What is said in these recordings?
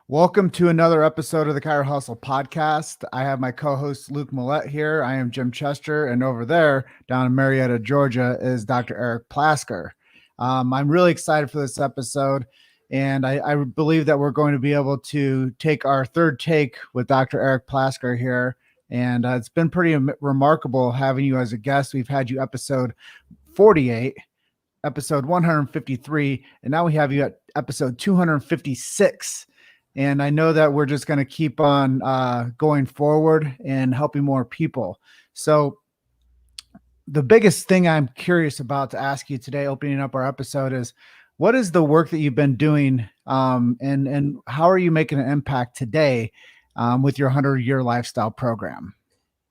Welcome to another episode of the Chiro Hustle podcast. I have my co-host Luke Millette here. I am Jim Chester, and over there, down in Marietta, Georgia, is Dr. Eric Plasker. I'm really excited for this episode, and I believe that we're going to be able to take our third take with Dr. Eric Plasker here. And it's been pretty remarkable having you as a guest. We've had you episode 48, episode 153, and now we have you at episode 256. And I know that we're just going to keep on going forward and helping more people. So the biggest thing I'm curious about to ask you today, opening up our episode, is what is the work that you've been doing and how are you making an impact today with your 100-year lifestyle program?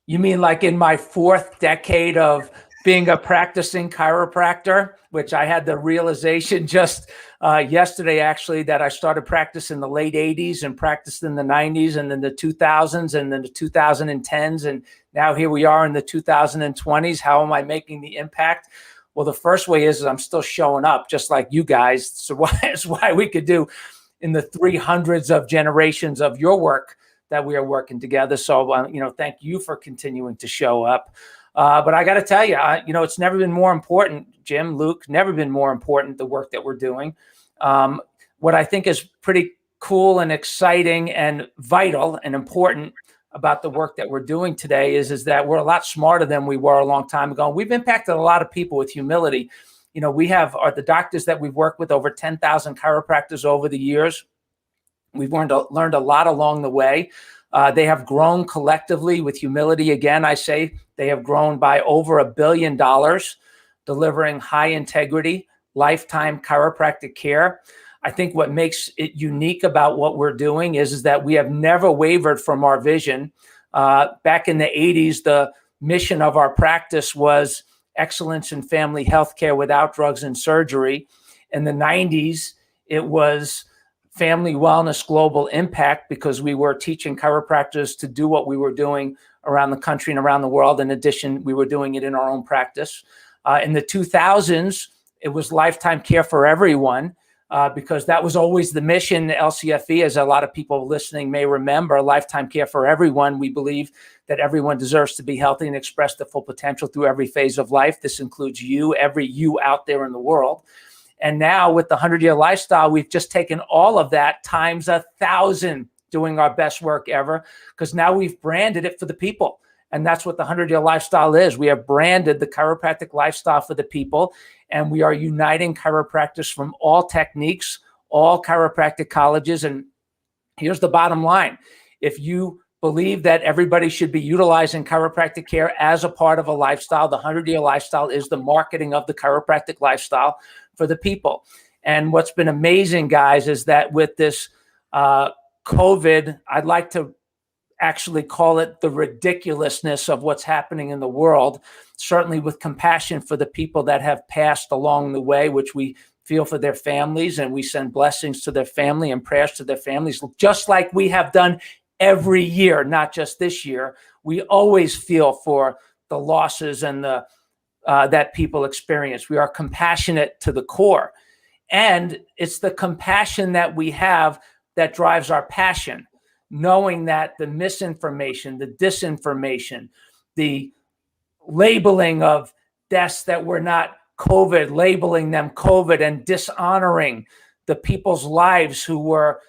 You mean like in my fourth decade of being a practicing chiropractor, which I had the realization just yesterday, actually, that I started practice in the late 80s and practiced in the 90s and then the 2000s and then the 2010s. And now here we are in the 2020s. How am I making the impact? Well, the first way is I'm still showing up just like you guys. So that's why we could do in the 300s of generations of your work that we are working together. So, thank you for continuing to show up. But I got to tell you, it's never been more important, Jim, Luke, never been more important, the work that we're doing. What I think is pretty cool and exciting and vital and important about the work that we're doing today is that we're a lot smarter than we were a long time ago. We've impacted a lot of people with humility. We have the doctors that we've worked with, over 10,000 chiropractors over the years. We've learned a lot along the way. They have grown collectively with humility. Again, I say they have grown by over $1 billion, delivering high integrity, lifetime chiropractic care. I think what makes it unique about what we're doing is that we have never wavered from our vision. Back in the 80s, the mission of our practice was excellence in family healthcare without drugs and surgery. In the 90s, it was family wellness global impact, because we were teaching chiropractors to do what we were doing around the country and around the world. In addition, we were doing it in our own practice. In the 2000s, it was lifetime care for everyone, because that was always the mission. LCFE, as a lot of people listening may remember, lifetime care for everyone. We believe that everyone deserves to be healthy and express their full potential through every phase of life. This includes you, every you out there in the world. And now with the 100-year lifestyle, we've just taken all of that times 1,000, doing our best work ever, because now we've branded it for the people. And that's what the 100-year lifestyle is. We have branded the chiropractic lifestyle for the people, and we are uniting chiropractors from all techniques, all chiropractic colleges. And here's the bottom line. If you believe that everybody should be utilizing chiropractic care as a part of a lifestyle, the 100-year lifestyle is the marketing of the chiropractic lifestyle for the people. And what's been amazing, guys, is that with this COVID, I'd like to actually call it the ridiculousness of what's happening in the world, certainly with compassion for the people that have passed along the way, which we feel for their families, and we send blessings to their family and prayers to their families, just like we have done every year, not just this year. We always feel for the losses and the that people experience. We are compassionate to the core. And it's the compassion that we have that drives our passion, knowing that the misinformation, the disinformation, the labeling of deaths that were not COVID, labeling them COVID, and dishonoring the people's lives who were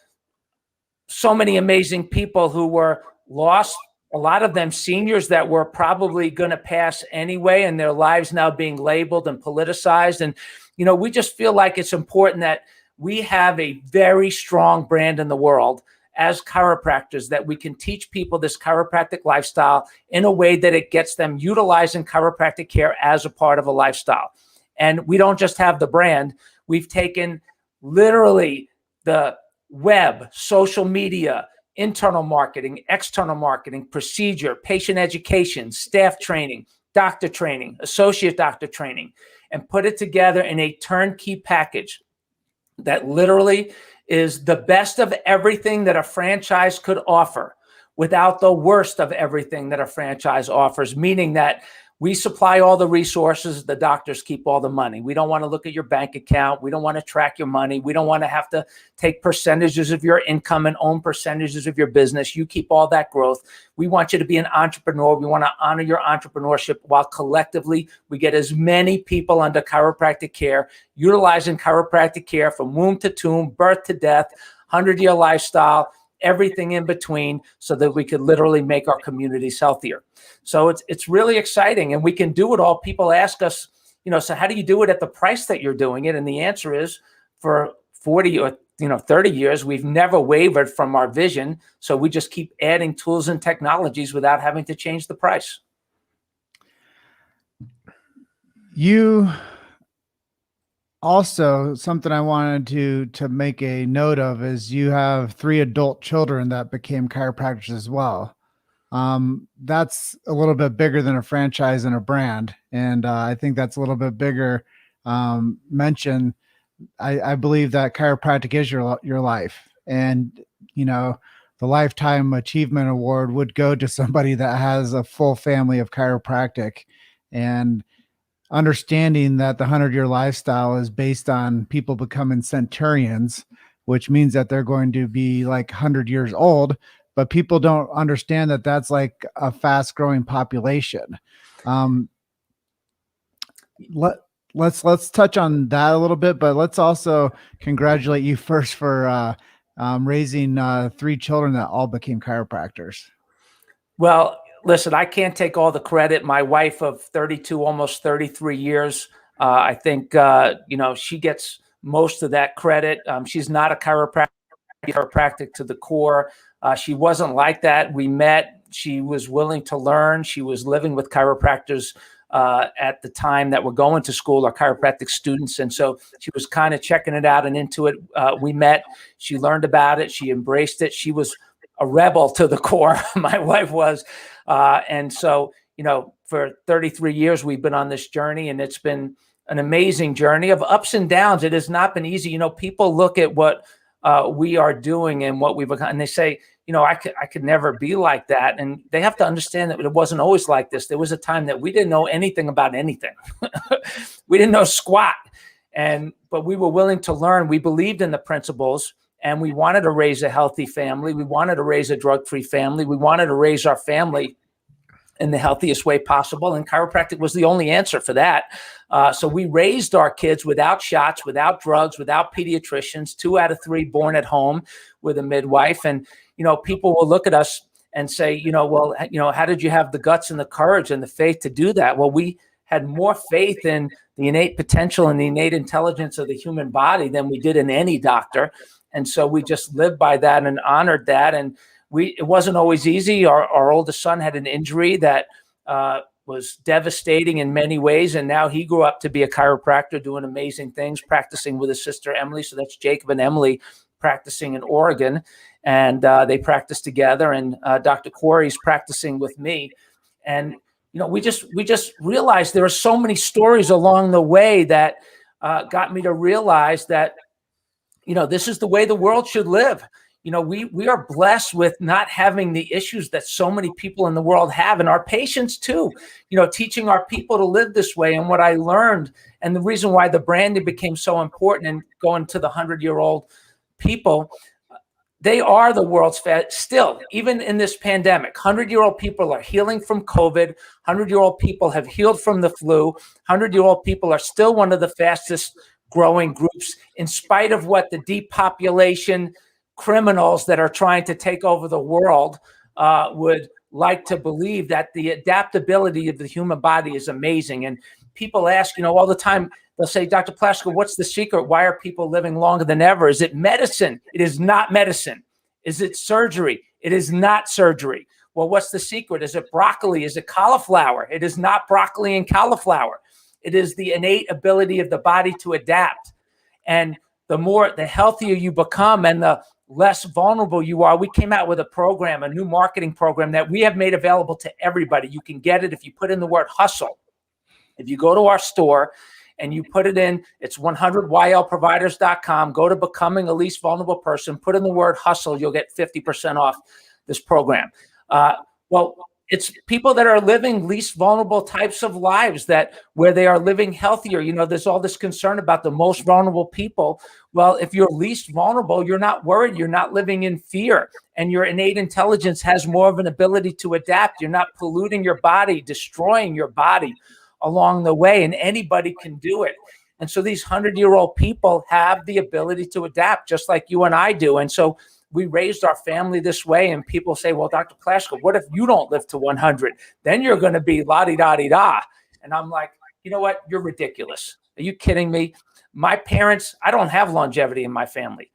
so many amazing people who were lost. A lot of them seniors that were probably going to pass anyway, and their lives now being labeled and politicized. And, we just feel like it's important that we have a very strong brand in the world as chiropractors, that we can teach people this chiropractic lifestyle in a way that it gets them utilizing chiropractic care as a part of a lifestyle. And we don't just have the brand. We've taken literally the web, social media, internal marketing, external marketing, procedure, patient education, staff training, doctor training, associate doctor training, and put it together in a turnkey package that literally is the best of everything that a franchise could offer without the worst of everything that a franchise offers, meaning that We supply all the resources. The doctors keep all the money. We don't want to look at your bank account. We don't want to track your money. We don't want to have to take percentages of your income and own percentages of your business. You keep all that growth. We want you to be an entrepreneur. We want to honor your entrepreneurship while collectively we get as many people under chiropractic care, utilizing chiropractic care from womb to tomb, birth to death, 100-year lifestyle, everything in between, so that we could literally make our communities healthier. So it's really exciting, and we can do it all. People ask us, so how do you do it at the price that you're doing it? And the answer is, for 40 or 30 years, we've never wavered from our vision. So we just keep adding tools and technologies without having to change the price. You also, something I wanted to make a note of is you have 3 adult children that became chiropractors as well. That's a little bit bigger than a franchise and a brand. And I think that's a little bit bigger mention. I believe that chiropractic is your life. And, the Lifetime Achievement Award would go to somebody that has a full family of chiropractic, and understanding that the 100-year lifestyle is based on people becoming centurions, which means that they're going to be like 100 years old, but people don't understand that that's like a fast growing population. Let's touch on that a little bit, but let's also congratulate you first for raising 3 children that all became chiropractors. Well, listen, I can't take all the credit. My wife of 32, almost 33 years, I think, she gets most of that credit. She's not a chiropractic to the core. She wasn't like that. We met. She was willing to learn. She was living with chiropractors at the time that were going to school, our chiropractic students. And so she was kind of checking it out and into it. We met. She learned about it. She embraced it. She was a rebel to the core. My wife was. And so, for 33 years, we've been on this journey, and it's been an amazing journey of ups and downs. It has not been easy. People look at what we are doing and what we've become, and they say, I could never be like that. And they have to understand that it wasn't always like this. There was a time that we didn't know anything about anything. We didn't know squat. But we were willing to learn. We believed in the principles, and we wanted to raise a healthy family. We wanted to raise a drug-free family. We wanted to raise our family in the healthiest way possible. And chiropractic was the only answer for that. So we raised our kids without shots, without drugs, without pediatricians, 2 out of 3 born at home with a midwife. And, people will look at us and say, how did you have the guts and the courage and the faith to do that? Well, we had more faith in the innate potential and the innate intelligence of the human body than we did in any doctor. And so we just lived by that and honored that. And it wasn't always easy. Our oldest son had an injury that was devastating in many ways. And now he grew up to be a chiropractor, doing amazing things, practicing with his sister, Emily. So that's Jacob and Emily practicing in Oregon. And they practice together. And Dr. Corey's practicing with me. And, we just realized there are so many stories along the way that got me to realize that, this is the way the world should live. We are blessed with not having the issues that so many people in the world have, and our patients too, teaching our people to live this way. And what I learned, and the reason why the branding became so important, and going to the 100-year-old people, they are the world's still, even in this pandemic. 100-year-old people are healing from COVID. 100-year-old people have healed from the flu. 100-year-old people are still one of the fastest growing groups, in spite of what the depopulation criminals that are trying to take over the world would like to believe. That the adaptability of the human body is amazing. And people ask, all the time, they'll say, Dr. Plasker, what's the secret? Why are people living longer than ever? Is it medicine? It is not medicine. Is it surgery? It is not surgery. Well, what's the secret? Is it broccoli? Is it cauliflower? It is not broccoli and cauliflower. It is the innate ability of the body to adapt. And the healthier you become and the less vulnerable you are. We came out with a program, a new marketing program that we have made available to everybody. You can get it if you put in the word hustle. If you go to our store and you put it in, it's 100ylproviders.com. Go to becoming a least vulnerable person, put in the word hustle, you'll get 50% off this program. Well, it's people that are living least vulnerable types of lives, that where they are living healthier. There's all this concern about the most vulnerable people. Well, if you're least vulnerable, you're not worried. You're not living in fear, and your innate intelligence has more of an ability to adapt. You're not polluting your body, destroying your body along the way, and anybody can do it. And so these 100-year-old people have the ability to adapt just like you and I do. And so we raised our family this way, and people say, well, Dr. Plasker, what if you don't live to 100? Then you're going to be la-di-da-di-da. And I'm like, you know what? You're ridiculous. Are you kidding me? My parents, I don't have longevity in my family.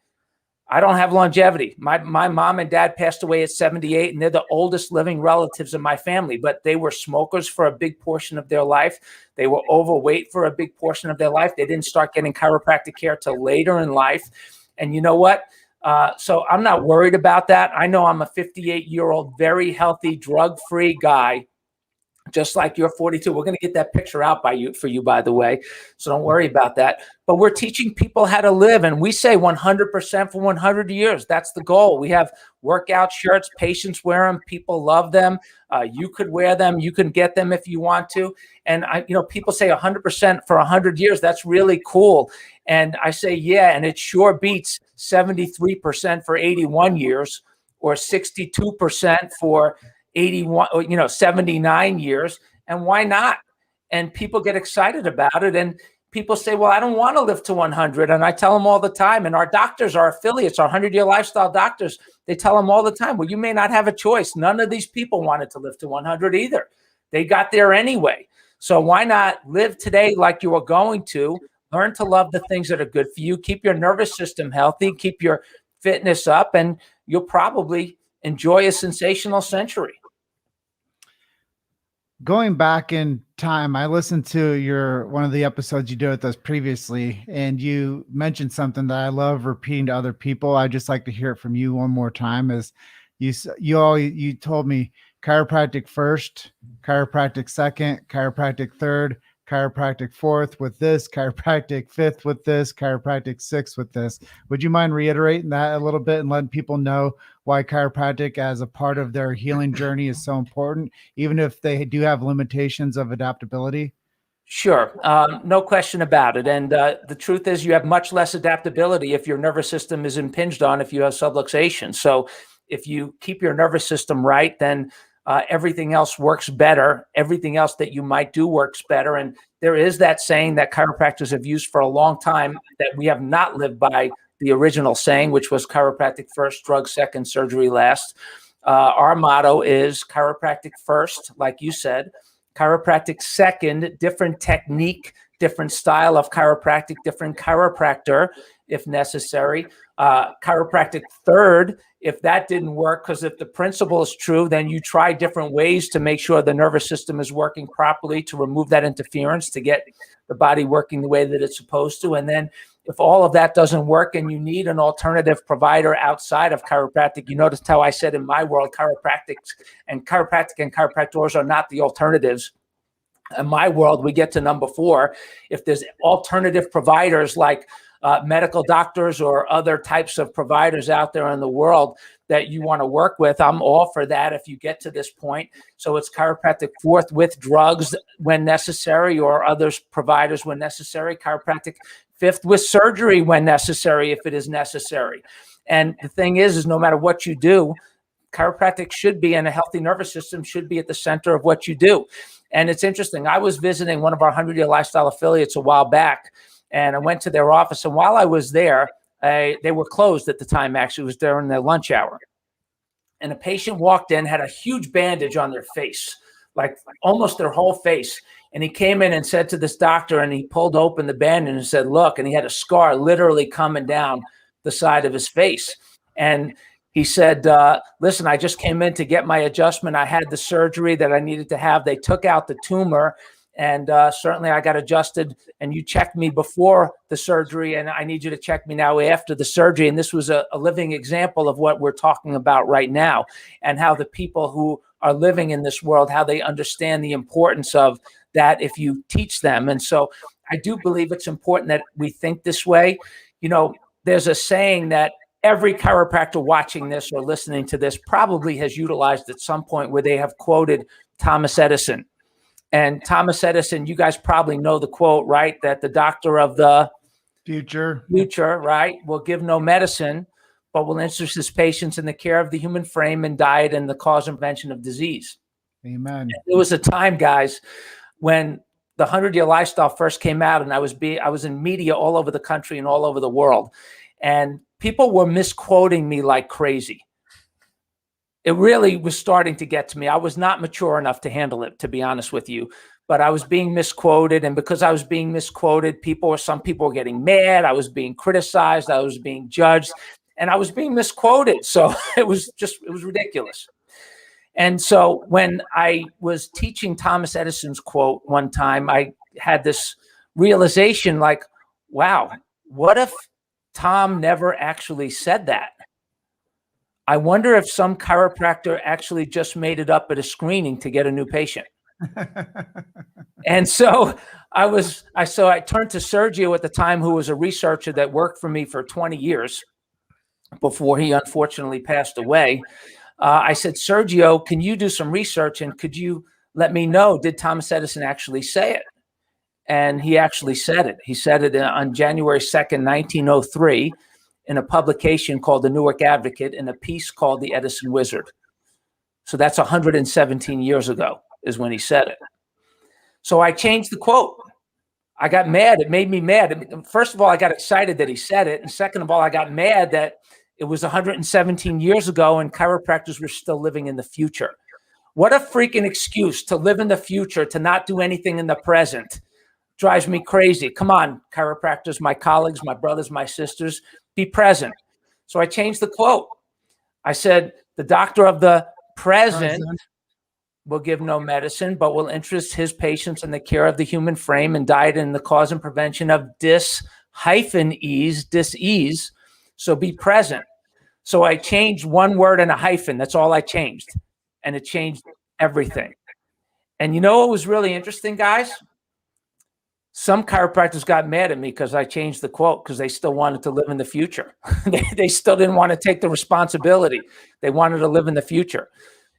I don't have longevity. My mom and dad passed away at 78, and they're the oldest living relatives in my family, but they were smokers for a big portion of their life. They were overweight for a big portion of their life. They didn't start getting chiropractic care till later in life. And you know what? So I'm not worried about that. I know I'm a 58-year-old, very healthy, drug-free guy, just like you're 42. We're going to get that picture out for you, by the way. So don't worry about that. But we're teaching people how to live. And we say 100% for 100 years. That's the goal. We have workout shirts. Patients wear them. People love them. You could wear them. You can get them if you want to. And people say 100% for 100 years. That's really cool. And I say, yeah, and it sure beats 73% for 81 years or 62% for 81, 79 years. And why not? And people get excited about it. And people say, well, I don't want to live to 100. And I tell them all the time. And our doctors, our affiliates, our 100-year lifestyle doctors, they tell them all the time, well, you may not have a choice. None of these people wanted to live to 100 either. They got there anyway. So why not live today like you were going to? Learn to love the things that are good for you. Keep your nervous system healthy. Keep your fitness up. And you'll probably enjoy a sensational century. Going back in time, I listened to one of the episodes you did with us previously, and you mentioned something that I love repeating to other people. I just like to hear it from you one more time. Is you told me chiropractic first, chiropractic second, chiropractic third, chiropractic fourth with this, chiropractic fifth with this, chiropractic sixth with this. Would you mind reiterating that a little bit and letting people know why chiropractic as a part of their healing journey is so important, even if they do have limitations of adaptability? Sure. No question about it. And the truth is you have much less adaptability if your nervous system is impinged on, if you have subluxation. So if you keep your nervous system right, then everything else works better. Everything else that you might do works better. And there is that saying that chiropractors have used for a long time that we have not lived by, the original saying, which was chiropractic first, drug second, surgery last. Our motto is chiropractic first, like you said, chiropractic second, different technique, different style of chiropractic, different chiropractor if necessary. Chiropractic third, if that didn't work, because if the principle is true, then you try different ways to make sure the nervous system is working properly, to remove that interference, to get the body working the way that it's supposed to. And then if all of that doesn't work and you need an alternative provider outside of chiropractic, you noticed how I said in my world, chiropractic and chiropractors are not the alternatives. In my world, we get to number 4. If there's alternative providers like medical doctors or other types of providers out there in the world that you want to work with, I'm all for that if you get to this point. So it's chiropractic fourth with drugs when necessary, or other providers when necessary. Chiropractic fifth with surgery when necessary, if it is necessary. And the thing is no matter what you do, chiropractic should be, and a healthy nervous system should be at the center of what you do. And it's interesting. I was visiting one of our 100-year lifestyle affiliates a while back, and I went to their office. And while I was there, they were closed at the time. Actually, it was during their lunch hour. And a patient walked in, had a huge bandage on their face, like almost their whole face. And he came in and said to this doctor, and he pulled open the bandage and said, look, and he had a scar literally coming down the side of his face. And he said, listen, I just came in to get my adjustment. I had the surgery that I needed to have. They took out the tumor, and certainly I got adjusted, and you checked me before the surgery, and I need you to check me now after the surgery. And this was a living example of what we're talking about right now, and how the people who are living in this world, how they understand the importance of that if you teach them. And so I do believe it's important that we think this way. You know, there's a saying that every chiropractor watching this or listening to this probably has utilized at some point where they have quoted Thomas Edison. And Thomas Edison, you guys probably know the quote, right? That the doctor of the future, right, will give no medicine, but will interest his patients in the care of the human frame and diet and the cause and prevention of disease. Amen. There was a time, guys, when the 100-Year Lifestyle first came out, and I was in media all over the country and all over the world, and people were misquoting me like crazy. It really was starting to get to me. I was not mature enough to handle it, to be honest with you, but I was being misquoted. And because I was being misquoted, some people were getting mad. I was being criticized. I was being judged, and I was being misquoted. So it was ridiculous. And so when I was teaching Thomas Edison's quote one time, I had this realization like, wow, what if Tom never actually said that? I wonder if some chiropractor actually just made it up at a screening to get a new patient. And so I turned to Sergio at the time, who was a researcher that worked for me for 20 years before he unfortunately passed away. I said, Sergio, can you do some research, and could you let me know, did Thomas Edison actually say it? And he actually said it. He said it on January 2nd, 1903, in a publication called the Newark Advocate, in a piece called The Edison Wizard. So that's 117 years ago is when he said it. So I changed the quote. I got mad. It made me mad. First of all, I got excited that he said it. And second of all, I got mad that it was 117 years ago and chiropractors were still living in the future. What a freaking excuse to live in the future, to not do anything in the present. Drives me crazy. Come on, chiropractors, my colleagues, my brothers, my sisters, be present. So I changed the quote. I said, the doctor of the present will give no medicine, but will interest his patients in the care of the human frame and diet and the cause and prevention of disease. So be present. So I changed one word and a hyphen. That's all I changed. And it changed everything. And you know what was really interesting, guys? Some chiropractors got mad at me because I changed the quote, because they still wanted to live in the future. They still didn't want to take the responsibility. They wanted to live in the future.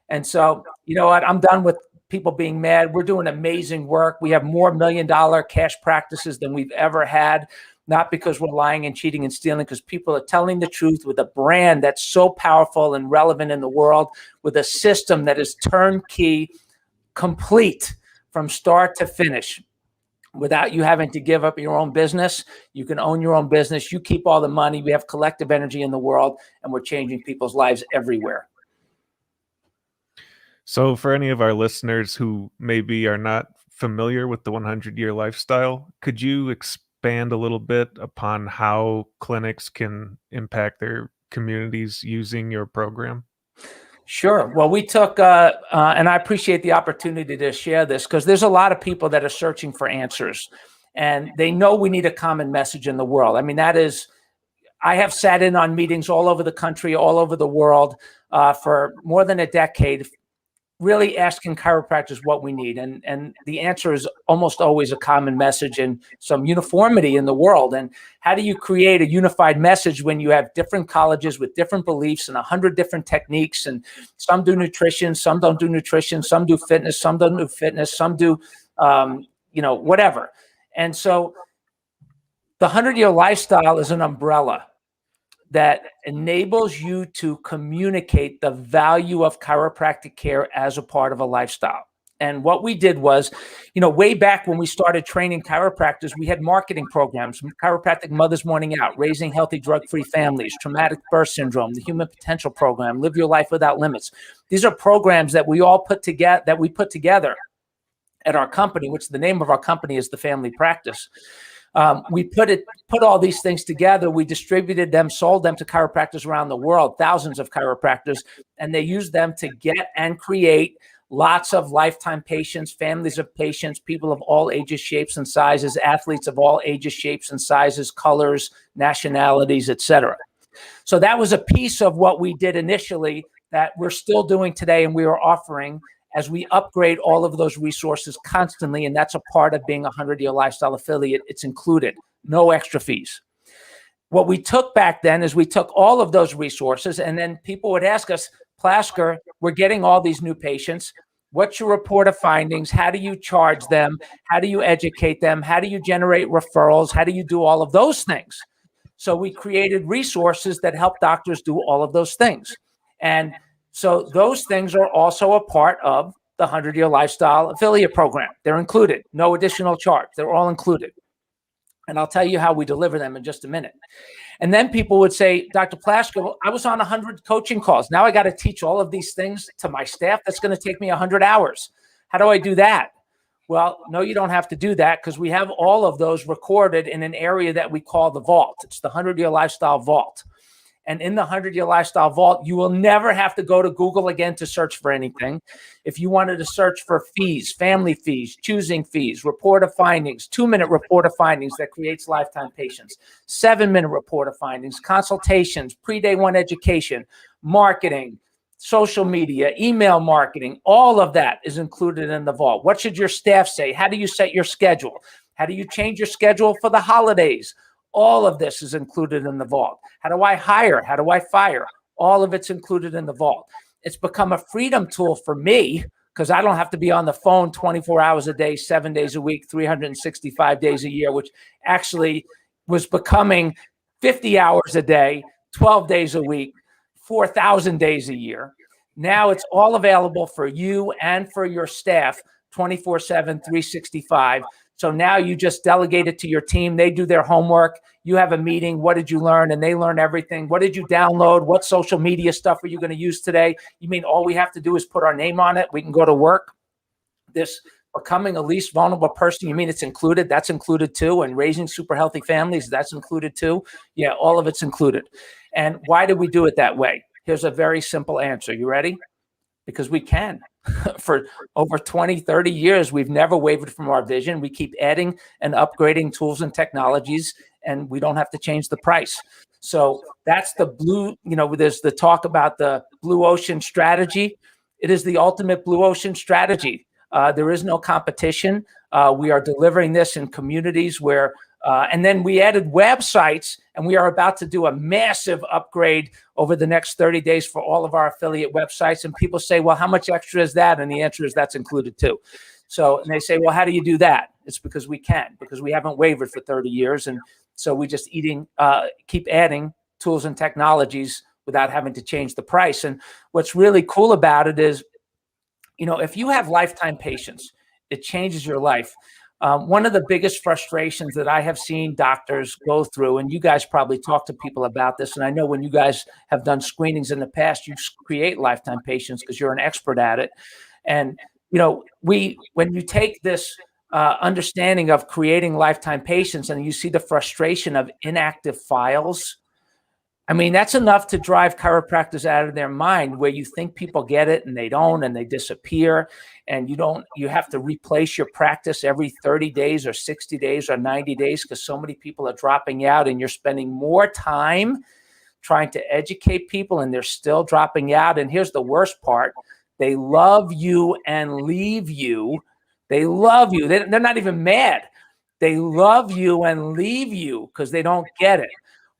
And so, you know what? I'm done with people being mad. We're doing amazing work. We have more $1 million cash practices than we've ever had, not because we're lying and cheating and stealing, because people are telling the truth with a brand that's so powerful and relevant in the world, with a system that is turnkey, complete from start to finish. Without you having to give up your own business, you can own your own business. You keep all the money. We have collective energy in the world, and we're changing people's lives everywhere. So for any of our listeners who maybe are not familiar with the 100-Year Lifestyle, could you expand a little bit upon how clinics can impact their communities using your program? Sure. Well, we took, and I appreciate the opportunity to share this, because there's a lot of people that are searching for answers, and they know we need a common message in the world. I mean, I have sat in on meetings all over the country, all over the world for more than a decade, really asking chiropractors what we need. And the answer is almost always a common message and some uniformity in the world. And how do you create a unified message when you have different colleges with different beliefs and 100 different techniques? And some do nutrition, some don't do nutrition, some do fitness, some don't do fitness, some do, whatever. And so the 100-Year Lifestyle is an umbrella that enables you to communicate the value of chiropractic care as a part of a lifestyle. And what we did was, way back when we started training chiropractors, we had marketing programs, Chiropractic Mother's Morning Out, Raising Healthy Drug-Free Families, Traumatic Birth Syndrome, the Human Potential Program, Live Your Life Without Limits. These are programs that we all put together at our company, which the name of our company is The Family Practice. We put all these things together. We distributed them, sold them to chiropractors around the world, thousands of chiropractors, and they used them to get and create lots of lifetime patients, families of patients, people of all ages, shapes, and sizes, athletes of all ages, shapes, and sizes, colors, nationalities, etc. So that was a piece of what we did initially that we're still doing today, and we are offering as we upgrade all of those resources constantly. And that's a part of being a 100-Year Lifestyle affiliate. It's included, no extra fees. what we took back then is we took all of those resources, and then people would ask us, Plasker, we're getting all these new patients. What's your report of findings? How do you charge them? How do you educate them? How do you generate referrals? How do you do all of those things? So we created resources that help doctors do all of those things. And so those things are also a part of the 100-Year Lifestyle Affiliate Program. They're included, no additional charge. They're all included. And I'll tell you how we deliver them in just a minute. And then people would say, Dr. Plasker, well, I was on 100 coaching calls. Now I got to teach all of these things to my staff. That's going to take me 100 hours. How do I do that? Well, no, you don't have to do that, because we have all of those recorded in an area that we call the vault. It's the 100-Year Lifestyle Vault. And in the 100-Year Lifestyle Vault, you will never have to go to Google again to search for anything. If you wanted to search for fees, family fees, choosing fees, report of findings, 2-minute report of findings that creates lifetime patients, 7-minute report of findings, consultations, pre-day one education, marketing, social media, email marketing, all of that is included in the vault. What should your staff say? How do you set your schedule? How do you change your schedule for the holidays? All of this is included in the vault. How do I hire? How do I fire? All of it's included in the vault. It's become a freedom tool for me, because I don't have to be on the phone 24 hours a day, 7 days a week, 365 days a year, which actually was becoming 50 hours a day, 12 days a week, 4,000 days a year. Now it's all available for you and for your staff 24/7, 365. So now you just delegate it to your team. They do their homework. You have a meeting. What did you learn? And they learn everything. What did you download? What social media stuff are you going to use today? You mean all we have to do is put our name on it? We can go to work. This becoming a least vulnerable person, you mean it's included? That's included too. And raising super healthy families, that's included too. Yeah, all of it's included. And why do we do it that way? Here's a very simple answer. You ready? Because we can. For over 20, 30 years, we've never wavered from our vision. We keep adding and upgrading tools and technologies, and we don't have to change the price. So that's the blue, there's the talk about the blue ocean strategy. It is the ultimate blue ocean strategy. There is no competition. We are delivering this in communities where, and then we added websites, and we are about to do a massive upgrade over the next 30 days for all of our affiliate websites. And people say, well, how much extra is that? And the answer is that's included too. So, and they say, well, how do you do that? It's because we can, because we haven't wavered for 30 years. And so we just keep adding tools and technologies without having to change the price. And what's really cool about it is, if you have lifetime patients, it changes your life. One of the biggest frustrations that I have seen doctors go through, and you guys probably talk to people about this, and I know when you guys have done screenings in the past, you create lifetime patients because you're an expert at it. And, when you take this understanding of creating lifetime patients and you see the frustration of inactive files, I mean, that's enough to drive chiropractors out of their mind, where you think people get it and they don't, and they disappear, and you have to replace your practice every 30 days or 60 days or 90 days because so many people are dropping out, and you're spending more time trying to educate people and they're still dropping out. And here's the worst part. They love you and leave you. They love you. They're not even mad. They love you and leave you because they don't get it.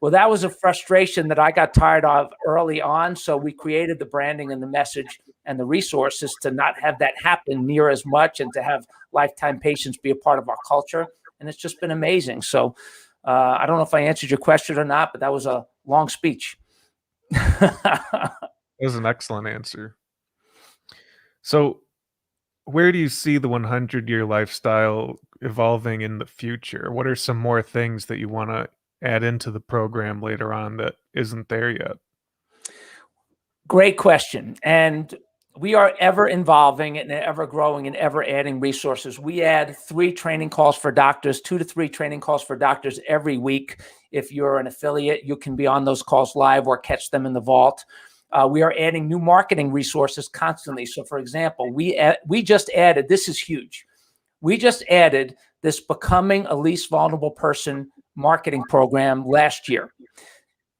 Well, that was a frustration that I got tired of early on. So we created the branding and the message and the resources to not have that happen near as much, and to have lifetime patients be a part of our culture. And it's just been amazing. So I don't know if I answered your question or not, but that was a long speech. That was an excellent answer. So where do you see the 100-year lifestyle evolving in the future? What are some more things that you want to add into the program later on that isn't there yet? Great question. And we are ever evolving and ever growing and ever adding resources. We add 3 training calls for doctors, 2 to 3 training calls for doctors every week. If you're an affiliate, you can be on those calls live or catch them in the vault. We are adding new marketing resources constantly. So for example, we just added, this is huge. We just added this Becoming a Least Vulnerable Person marketing program last year.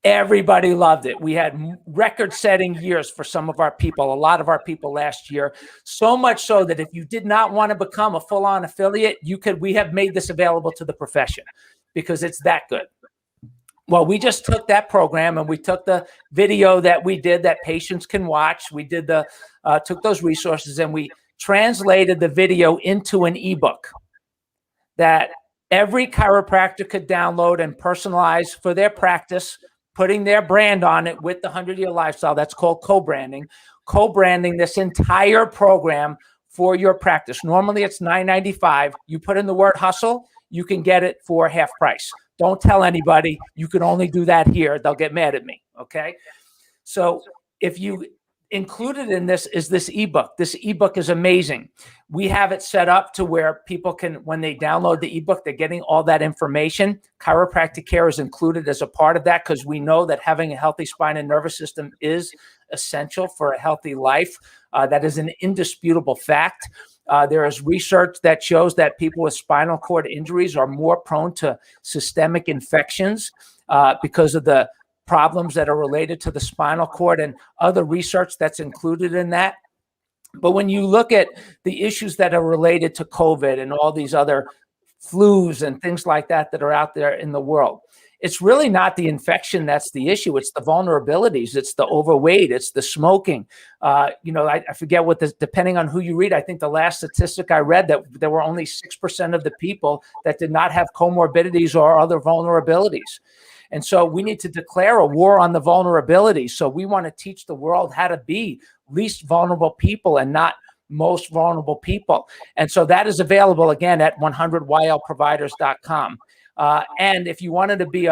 Everybody loved it. We had record-setting years for some of our people, a lot of our people last year, so much so that if you did not want to become a full-on affiliate, we have made this available to the profession because it's that good. Well, we just took that program and we took the video that we did that patients can watch. We did took those resources and we translated the video into an ebook that every chiropractor could download and personalize for their practice, putting their brand on it with the 100-Year Lifestyle. That's called co-branding. Co-branding this entire program for your practice. Normally it's $9.95. You put in the word hustle, you can get it for half price. Don't tell anybody. You can only do that here. They'll get mad at me. Okay. So if you included in this is this ebook. This ebook is amazing. We have it set up to where people can, when they download the ebook, they're getting all that information. Chiropractic care is included as a part of that because we know that having a healthy spine and nervous system is essential for a healthy life. That is an indisputable fact. There is research that shows that people with spinal cord injuries are more prone to systemic infections because of the problems that are related to the spinal cord and other research that's included in that. But when you look at the issues that are related to COVID and all these other flus and things like that that are out there in the world, it's really not the infection that's the issue. It's the vulnerabilities. It's the overweight. It's the smoking. I forget what this, depending on who you read, I think the last statistic I read that there were only 6% of the people that did not have comorbidities or other vulnerabilities. And so we need to declare a war on the vulnerabilities. So we want to teach the world how to be least vulnerable people and not most vulnerable people. And so that is available again at 100ylproviders.com. And if you wanted to be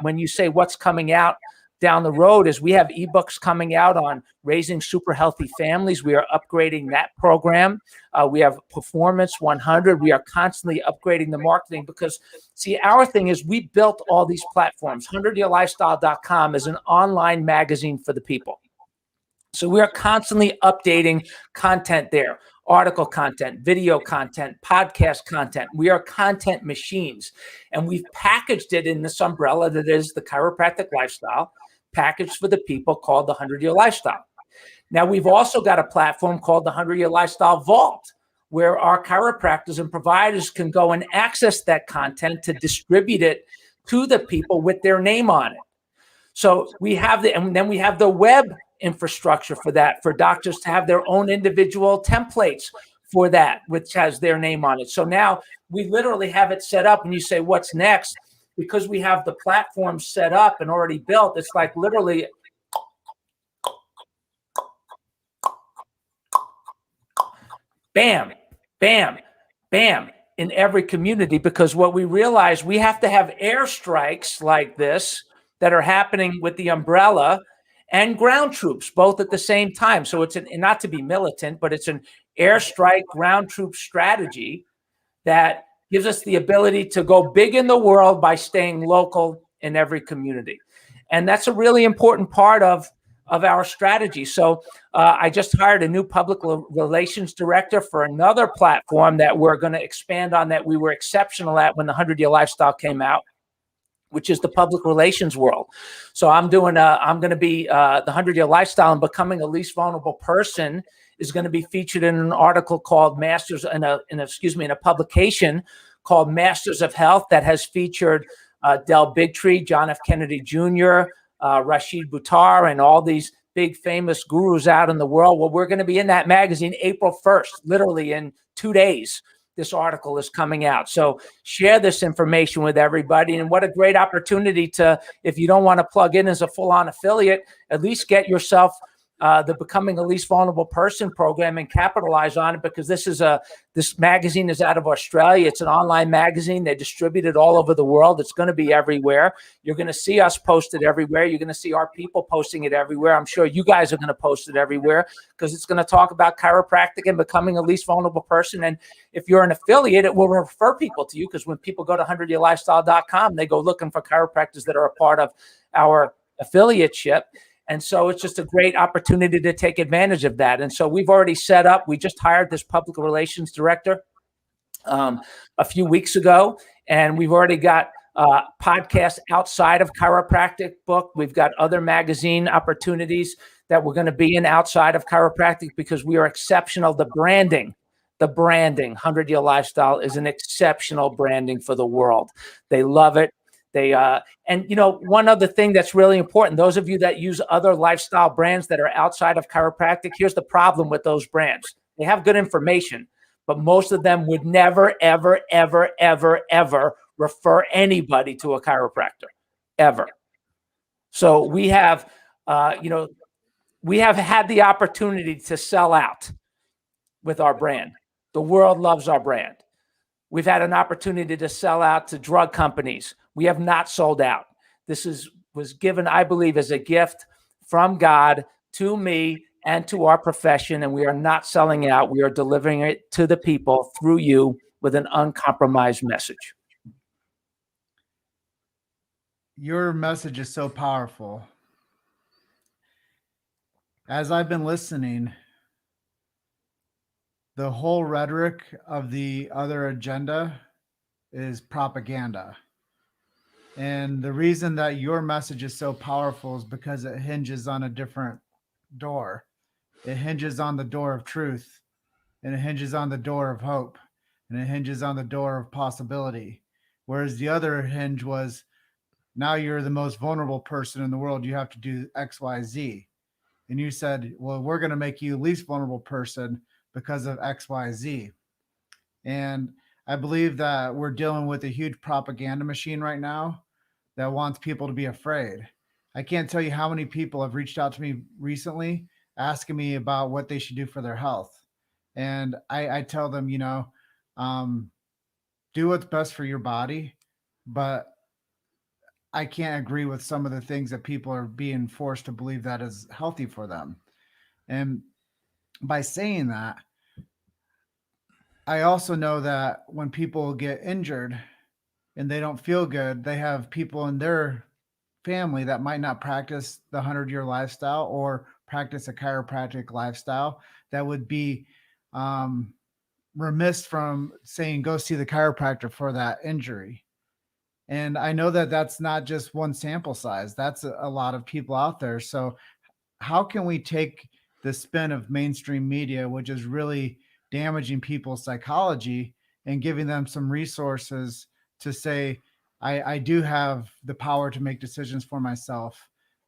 when you say what's coming out down the road is we have ebooks coming out on raising super healthy families. We are upgrading that program. We have Performance 100. We are constantly upgrading the marketing because, see, our thing is we built all these platforms. 100yearlifestyle.com is an online magazine for the people. So we are constantly updating content there. Article content, video content, podcast content. We are content machines. And we've packaged it in this umbrella that is the chiropractic lifestyle, packaged for the people called the 100-Year Lifestyle. Now, we've also got a platform called the 100-Year Lifestyle Vault, where our chiropractors and providers can go and access that content to distribute it to the people with their name on it. So we have and then we have the web infrastructure for that, for doctors to have their own individual templates for that, which has their name on it. So now we literally have it set up and you say, what's next? Because we have the platform set up and already built. It's like literally bam, bam, bam in every community, because what we realize, we have to have airstrikes like this that are happening with the umbrella and ground troops both at the same time. So it's not to be militant, but it's an airstrike ground troop strategy that gives us the ability to go big in the world by staying local in every community. And that's a really important part of our strategy. So I just hired a new public relations director for another platform that we're going to expand on that we were exceptional at when the 100-Year Lifestyle came out, which is the public relations world. So I'm going to be the 100-Year Lifestyle, and becoming a least vulnerable person is going to be featured in an article called Masters in a publication called Masters of Health that has featured Del Bigtree, John F. Kennedy Jr., Rashid Buttar, and all these big famous gurus out in the world. Well, we're going to be in that magazine April 1st, literally in 2 days. This article is coming out. So share this information with everybody. And what a great opportunity to, if you don't want to plug in as a full-on affiliate, at least get yourself the Becoming a Least Vulnerable Person program and capitalize on it, because this magazine is out of Australia. It's an online magazine. They distribute it all over the world. It's going to be everywhere. You're going to see us post it everywhere. You're going to see our people posting it everywhere. I'm sure you guys are going to post it everywhere, because it's going to talk about chiropractic and becoming a least vulnerable person. And if you're an affiliate, it will refer people to you, because when people go to 100yearlifestyle.com, they go looking for chiropractors that are a part of our affiliateship. And so it's just a great opportunity to take advantage of that. And so we've already set up, we just hired this public relations director a few weeks ago, and we've already got podcasts outside of chiropractic book. We've got other magazine opportunities that we're going to be in outside of chiropractic, because we are exceptional. The branding, 100-Year Lifestyle is an exceptional branding for the world. They love it. And one other thing that's really important, those of you that use other lifestyle brands that are outside of chiropractic, here's the problem with those brands. They have good information, but most of them would never, ever, ever, ever, ever refer anybody to a chiropractor, ever. So we have, we have had the opportunity to sell out with our brand. The world loves our brand. We've had an opportunity to sell out to drug companies. We have not sold out. This was given, I believe, as a gift from God to me and to our profession, and we are not selling out. We are delivering it to the people through you with an uncompromised message. Your message is so powerful. As I've been listening, the whole rhetoric of the other agenda is propaganda. And the reason that your message is so powerful is because it hinges on a different door. It hinges on the door of truth, and it hinges on the door of hope, and it hinges on the door of possibility. Whereas the other hinge was, now you're the most vulnerable person in the world, you have to do X, Y, Z. And you said, well, we're going to make you the least vulnerable person because of X, Y, Z. And I believe that we're dealing with a huge propaganda machine right now that wants people to be afraid. I can't tell you how many people have reached out to me recently asking me about what they should do for their health. And I tell them, do what's best for your body, but I can't agree with some of the things that people are being forced to believe that is healthy for them. And by saying that, I also know that when people get injured and they don't feel good, they have people in their family that might not practice the 100-year lifestyle or practice a chiropractic lifestyle that would be remiss from saying, go see the chiropractor for that injury. And I know that that's not just one sample size. That's a lot of people out there. So how can we take the spin of mainstream media, which is really damaging people's psychology, and giving them some resources to say, I do have the power to make decisions for myself.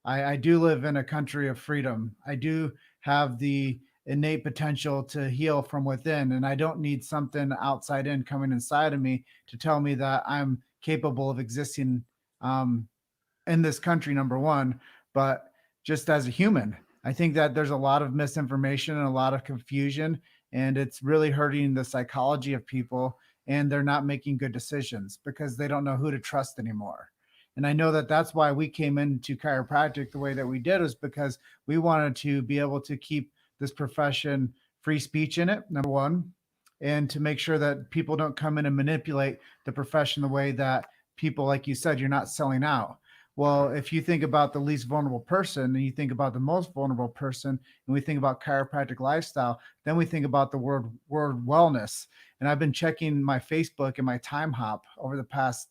I do live in a country of freedom. I do have the innate potential to heal from within, and I don't need something outside in coming inside of me to tell me that I'm capable of existing in this country, number one, but just as a human. I think that there's a lot of misinformation and a lot of confusion, and it's really hurting the psychology of people, and they're not making good decisions because they don't know who to trust anymore. And I know that that's why we came into chiropractic the way that we did, is because we wanted to be able to keep this profession free speech in it, number one, and to make sure that people don't come in and manipulate the profession the way that people, like you said, you're not selling out. Well, if you think about the least vulnerable person and you think about the most vulnerable person, and we think about chiropractic lifestyle, then we think about the word wellness. And I've been checking my Facebook and my time hop over the past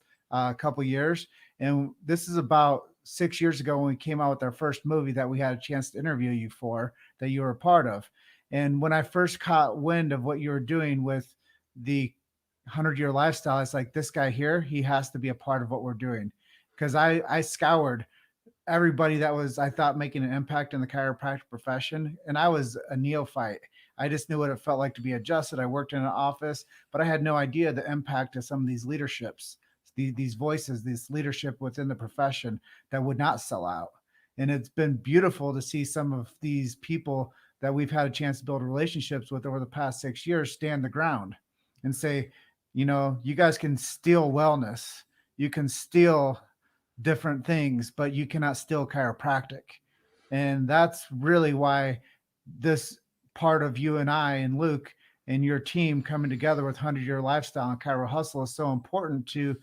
couple years. And this is about 6 years ago when we came out with our first movie that we had a chance to interview you for, that you were a part of. And when I first caught wind of what you were doing with the 100-year lifestyle, it's like, this guy here, he has to be a part of what we're doing. Because I scoured everybody that was, I thought, making an impact in the chiropractic profession. And I was a neophyte. I just knew what it felt like to be adjusted. I worked in an office, but I had no idea the impact of some of these leaderships, these voices, this leadership within the profession that would not sell out. And it's been beautiful to see some of these people that we've had a chance to build relationships with over the past 6 years stand the ground and say, you guys can steal wellness. You can steal different things, but you cannot steal chiropractic. And that's really why this part of you and I and Luke and your team coming together with 100-year lifestyle and Chiro Hustle is so important to,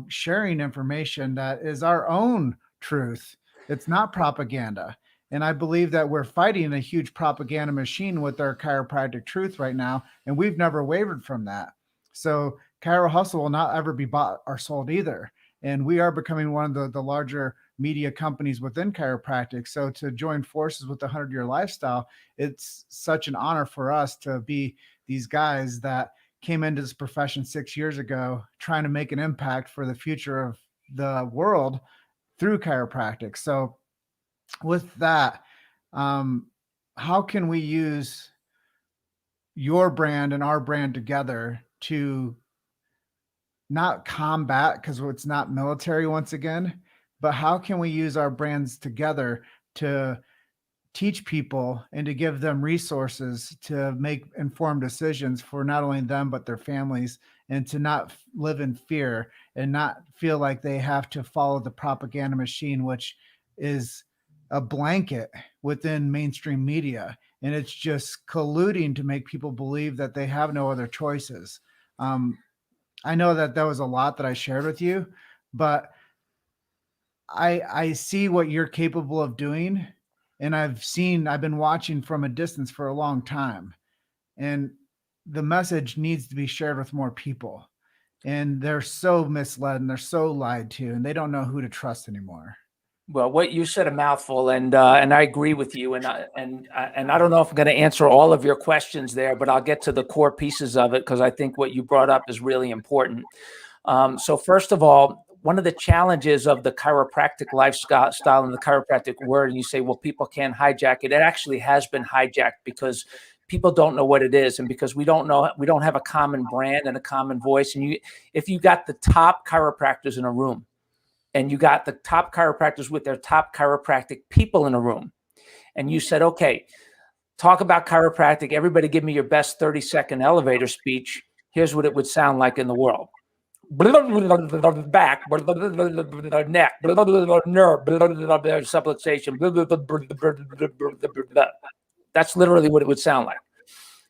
sharing information that is our own truth. It's not propaganda. And I believe that we're fighting a huge propaganda machine with our chiropractic truth right now. And we've never wavered from that. So Chiro Hustle will not ever be bought or sold either. And we are becoming one of the larger media companies within chiropractic. So to join forces with the 100-year lifestyle, it's such an honor for us to be these guys that came into this profession 6 years ago, trying to make an impact for the future of the world through chiropractic. So with that, how can we use your brand and our brand together to not combat, because it's not military once again, but how can we use our brands together to teach people and to give them resources to make informed decisions for not only them, but their families, and to not live in fear and not feel like they have to follow the propaganda machine, which is a blanket within mainstream media. And it's just colluding to make people believe that they have no other choices. I know that was a lot that I shared with you, but I see what you're capable of doing. And I've been watching from a distance for a long time, and the message needs to be shared with more people. And they're so misled and they're so lied to, and they don't know who to trust anymore. Well, what you said, a mouthful, and I agree with you. And I don't know if I'm going to answer all of your questions there, but I'll get to the core pieces of it, because I think what you brought up is really important. So first of all, one of the challenges of the chiropractic lifestyle and the chiropractic word, and you say, well, people can't hijack it. It actually has been hijacked because people don't know what it is, and because we don't have a common brand and a common voice. And if you got the top chiropractors in a room, and you got the top chiropractors with their top chiropractic people in a room, and you said, okay, talk about chiropractic, everybody give me your best 30-second elevator speech. Here's what it would sound like in the world. Back, neck, nerve, subluxation. That's literally what it would sound like,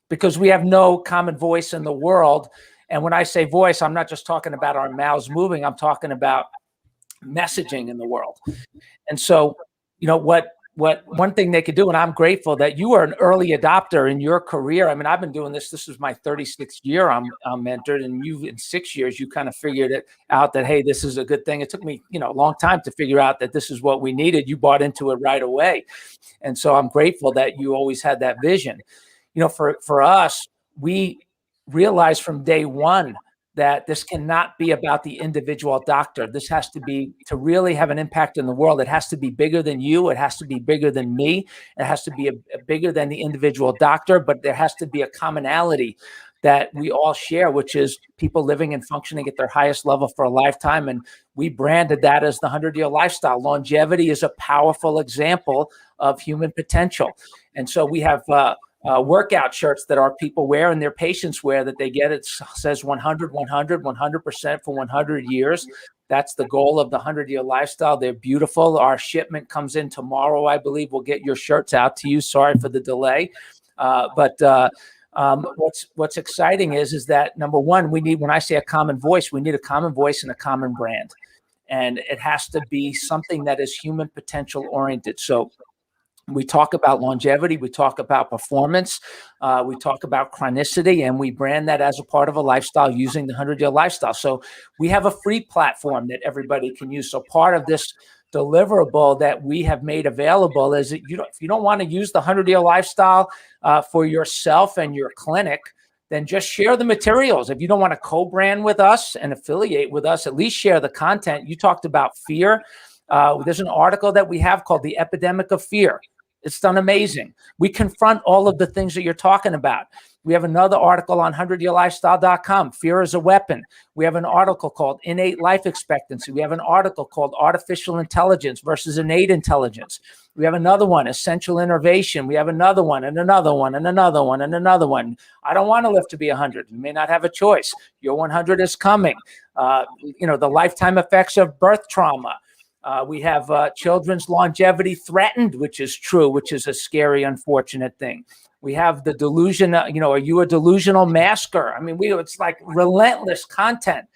because we have no common voice in the world. And when I say voice, I'm not just talking about our mouths moving. I'm talking about messaging in the world. And so, what one thing they could do, and I'm grateful that you are an early adopter in your career. I mean, I've been doing this. This is my 36th year. I'm mentored, and you, in 6 years, you kind of figured it out that, hey, this is a good thing. It took me, a long time to figure out that this is what we needed. You bought into it right away. And so I'm grateful that you always had that vision. For us, we realized from day one that this cannot be about the individual doctor. This has to be, to really have an impact in the world, it has to be bigger than you. It has to be bigger than me. It has to be bigger than the individual doctor, but there has to be a commonality that we all share, which is people living and functioning at their highest level for a lifetime. And we branded that as the 100-year lifestyle. Longevity is a powerful example of human potential. And so we have workout shirts that our people wear and their patients wear, that they get. It says 100, 100, 100% for 100 years. That's the goal of the 100-year lifestyle. They're beautiful. Our shipment comes in tomorrow, I believe. We'll get your shirts out to you. Sorry for the delay. What's exciting is that, number one, we need, when I say a common voice, we need a common voice and a common brand. And it has to be something that is human potential oriented. So we talk about longevity, we talk about performance, we talk about chronicity, and we brand that as a part of a lifestyle using the 100-year lifestyle. So we have a free platform that everybody can use. So part of this deliverable that we have made available is that if you don't want to use the 100-year lifestyle for yourself and your clinic, then just share the materials. If you don't want to co-brand with us and affiliate with us, at least share the content. You talked about fear. There's an article that we have called The Epidemic of Fear. It's done amazing. We confront all of the things that you're talking about. We have another article on 100yearlifestyle.com, Fear is a Weapon. We have an article called Innate Life Expectancy. We have an article called Artificial Intelligence versus Innate Intelligence. We have another one, Essential Innovation. We have another one, and another one, and another one, and another one. I don't want to live to be 100. You may not have a choice. Your 100 is coming. The lifetime effects of birth trauma. We have children's longevity threatened, which is true, which is a scary, unfortunate thing. We have the delusion, are you a delusional masker? I mean, it's like relentless content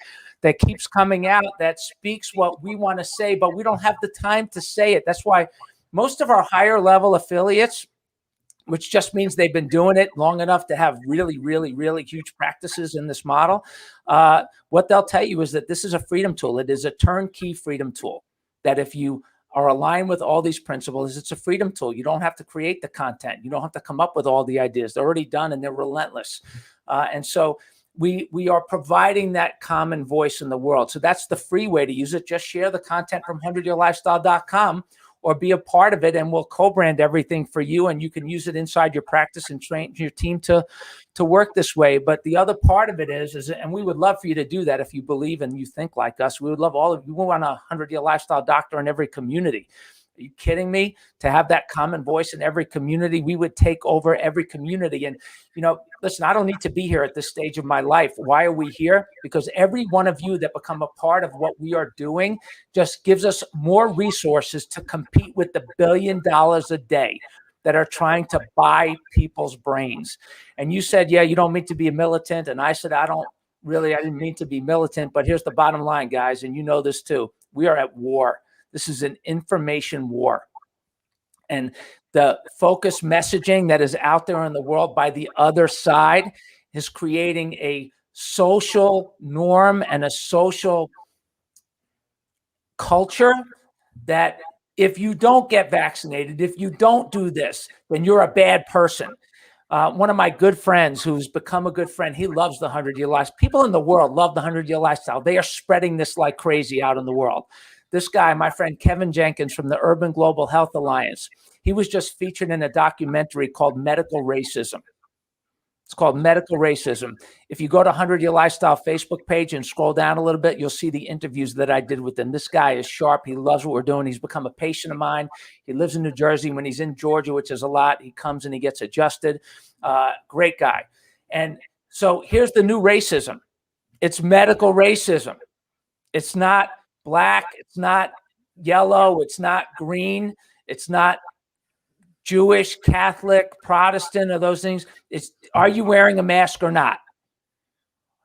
that keeps coming out that speaks what we want to say, but we don't have the time to say it. That's why most of our higher level affiliates, which just means they've been doing it long enough to have really, really, really huge practices in this model, what they'll tell you is that this is a freedom tool. It is a turnkey freedom tool. That if you are aligned with all these principles, it's a freedom tool. You don't have to create the content. You don't have to come up with all the ideas. They're already done and they're relentless. And so we are providing that common voice in the world. So that's the free way to use it. Just share the content from 100yearlifestyle.com or be a part of it, and we'll co-brand everything for you, and you can use it inside your practice and train your team to work this way. But the other part of it is, and we would love for you to do that if you believe and you think like us. We would love all of you. We want a 100-year lifestyle doctor in every community. Are you kidding me? To have that common voice in every community, we would take over every community. And, listen, I don't need to be here at this stage of my life. Why are we here? Because every one of you that become a part of what we are doing just gives us more resources to compete with the $1 billion a day that are trying to buy people's brains. And you said, yeah, you don't mean to be a militant. And I said, I didn't mean to be militant. But here's the bottom line, guys. And you know this too. We are at war. This is an information war. And the focused messaging that is out there in the world by the other side is creating a social norm and a social culture that if you don't get vaccinated, if you don't do this, then you're a bad person. One of my good friends who's become a good friend, he loves the 100-year lifestyle. People in the world love the 100-year lifestyle. They are spreading this like crazy out in the world. This guy, my friend Kevin Jenkins from the Urban Global Health Alliance, he was just featured in a documentary called Medical Racism. It's called Medical Racism. If you go to 100-Year Lifestyle Facebook page and scroll down a little bit, you'll see the interviews that I did with him. This guy is sharp. He loves what we're doing. He's become a patient of mine. He lives in New Jersey. When he's in Georgia, which is a lot, he comes and he gets adjusted. Great guy. And so here's the new racism. It's medical racism. It's not black. It's not yellow. It's not green. It's not Jewish, Catholic, Protestant, or those things. It's, are you wearing a mask or not?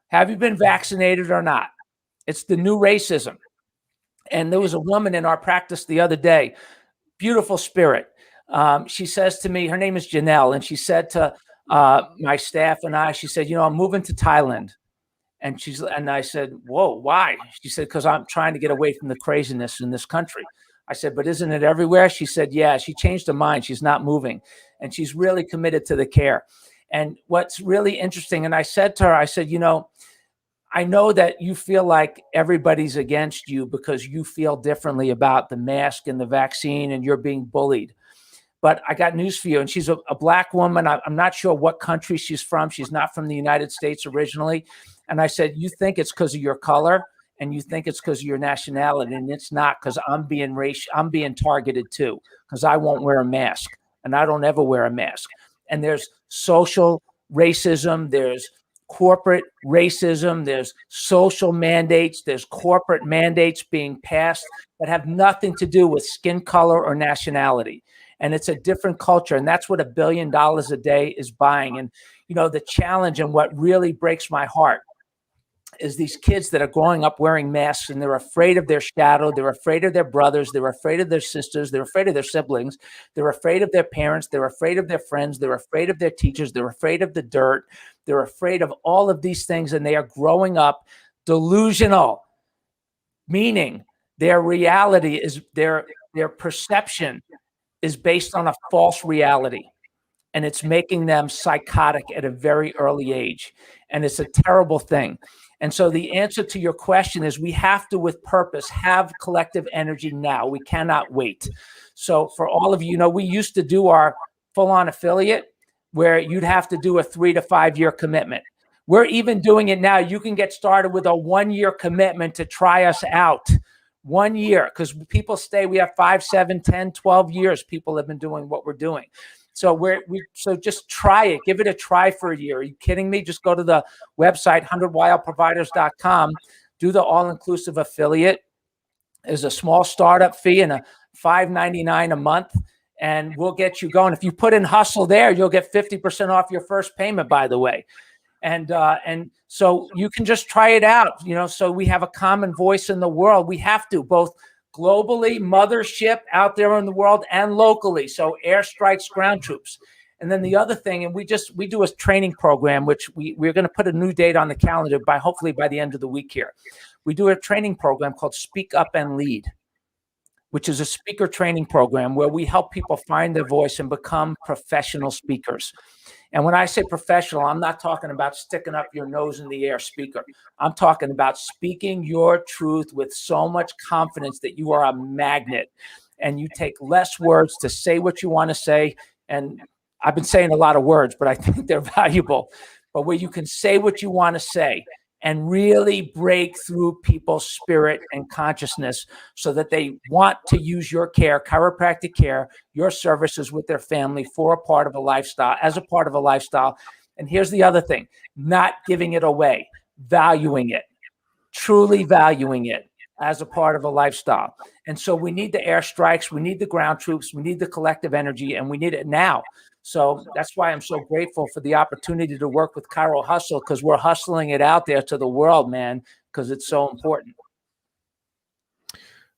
Have you been vaccinated or not? It's the new racism. And there was a woman in our practice the other day, beautiful spirit. She says to me, her name is Janelle, and she said to my staff and I, she said, I'm moving to Thailand. And I said, whoa, why? She said, because I'm trying to get away from the craziness in this country. I said, but isn't it everywhere? She said, yeah. She changed her mind. She's not moving. And she's really committed to the care. And what's really interesting, and I said to her, I said, I know that you feel like everybody's against you because you feel differently about the mask and the vaccine and you're being bullied. But I got news for you. And she's a black woman. I'm not sure what country she's from. She's not from the United States originally. And I said, you think it's because of your color and you think it's because of your nationality. And it's not, because I'm being targeted too, because I won't wear a mask and I don't ever wear a mask. And there's social racism. There's corporate racism. There's social mandates. There's corporate mandates being passed that have nothing to do with skin color or nationality. And it's a different culture. And that's what $1 billion a day is buying. And, the challenge and what really breaks my heart is these kids that are growing up wearing masks and they're afraid of their shadow. They're afraid of their brothers. They're afraid of their sisters. They're afraid of their siblings. They're afraid of their parents. They're afraid of their friends. They're afraid of their teachers. They're afraid of the dirt. They're afraid of all of these things. And they are growing up delusional, meaning their reality is their perception is based on a false reality. And it's making them psychotic at a very early age. And it's a terrible thing. And so the answer to your question is we have to, with purpose, have collective energy now. We cannot wait. So for all of you, we used to do our full-on affiliate where you'd have to do a 3 to 5 year commitment. We're even doing it now. You can get started with a 1-year commitment to try us out. 1 year, because people stay. We have 5, 7, 10, 12 years. People have been doing what we're doing. So so just try it. Give it a try for a year. Are you kidding me? Just go to the website, 100wildproviders.com. Do the all-inclusive affiliate. There's a small startup fee and a $5.99 a month, and we'll get you going. If you put in hustle there, you'll get 50% off your first payment, by the way. And so you can just try it out, so we have a common voice in the world. We have to, both globally, mothership out there in the world, and locally. So airstrikes, ground troops. And then the other thing, and we do a training program, which we're going to put a new date on the calendar hopefully by the end of the week here. We do a training program called Speak Up and Lead. which is a speaker training program where we help people find their voice and become professional speakers. And when I say professional, I'm not talking about sticking up your nose in the air speaker. I'm talking about speaking your truth with so much confidence that you are a magnet and you take less words to say what you want to say. And I've been saying a lot of words, but I think they're valuable. But where you can say what you want to say and really break through people's spirit and consciousness so that they want to use your care, chiropractic care, your services with their family for a part of a lifestyle, as a part of a lifestyle. And here's the other thing, not giving it away, valuing it, truly valuing it as a part of a lifestyle. And so we need the airstrikes, we need the ground troops, we need the collective energy, and we need it now. So that's why I'm so grateful for the opportunity to work with Chiro Hustle, because we're hustling it out there to the world, man, because it's so important.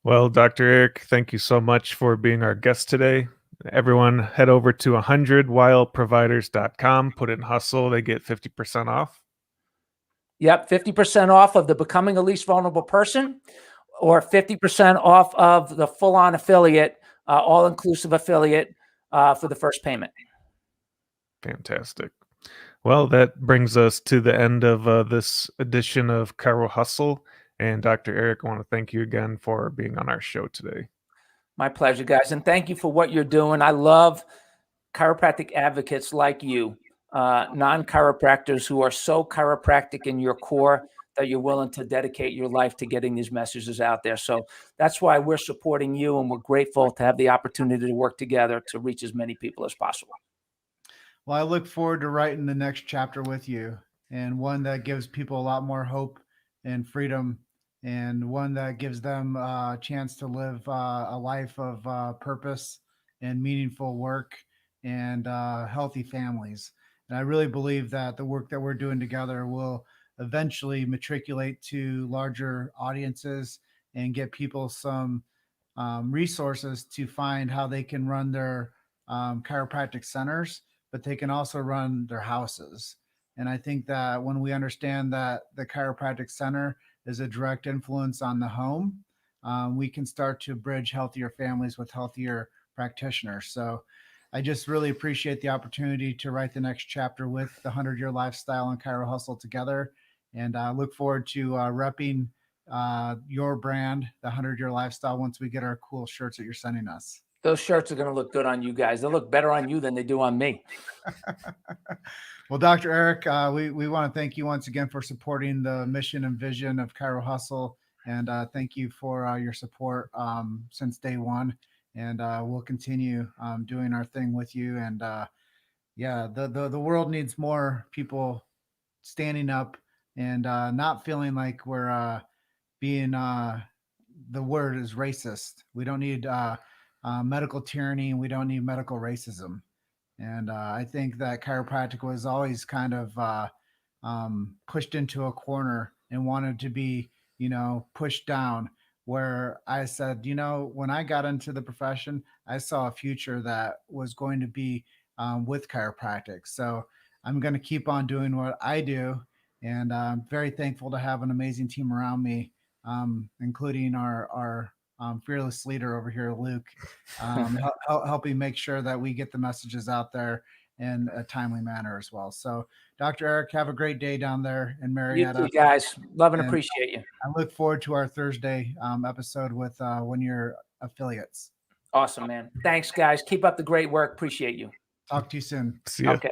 Well, Dr. Eric, thank you so much for being our guest today. Everyone head over to 100wildproviders.com, put in hustle, they get 50% off. Yep, 50% off of the Becoming a Least Vulnerable Person, or 50% off of the full-on affiliate, all-inclusive affiliate for the first payment. Fantastic. Well, that brings us to the end of this edition of Chiro Hustle. And Dr. Eric, I want to thank you again for being on our show today. My pleasure, guys. And thank you for what you're doing. I love chiropractic advocates like you, non-chiropractors who are so chiropractic in your core that you're willing to dedicate your life to getting these messages out there. So that's why we're supporting you, and we're grateful to have the opportunity to work together to reach as many people as possible. Well, I look forward to writing the next chapter with you, and one that gives people a lot more hope and freedom, and one that gives them a chance to live a life of purpose and meaningful work and healthy families. And I really believe that the work that we're doing together will eventually matriculate to larger audiences and get people some resources to find how they can run their chiropractic centers, but they can also run their houses. And I think that when we understand that the chiropractic center is a direct influence on the home, we can start to bridge healthier families with healthier practitioners. So I just really appreciate the opportunity to write the next chapter with the 100-Year Lifestyle and Chiro Hustle together. And I look forward to repping your brand, the 100-Year Lifestyle, once we get our cool shirts that you're sending us. Those shirts are going to look good on you guys. They'll look better on you than they do on me. Well, Dr. Eric, we want to thank you once again for supporting the mission and vision of Chiro Hustle. And thank you for your support since day one. And we'll continue doing our thing with you. And yeah, the world needs more people standing up and not feeling like we're being, the word is racist. We don't need medical tyranny, and we don't need medical racism. And I think that chiropractic was always kind of pushed into a corner and wanted to be, pushed down. Where I said, when I got into the profession, I saw a future that was going to be with chiropractic. So I'm going to keep on doing what I do. And I'm very thankful to have an amazing team around me, including our fearless leader over here, Luke, helping make sure that we get the messages out there in a timely manner as well. So, Dr. Eric, have a great day down there in Marietta. You too, guys. Love and appreciate you. I look forward to our Thursday episode with one of your affiliates. Awesome, man. Thanks, guys. Keep up the great work. Appreciate you. Talk to you soon. See ya. Okay.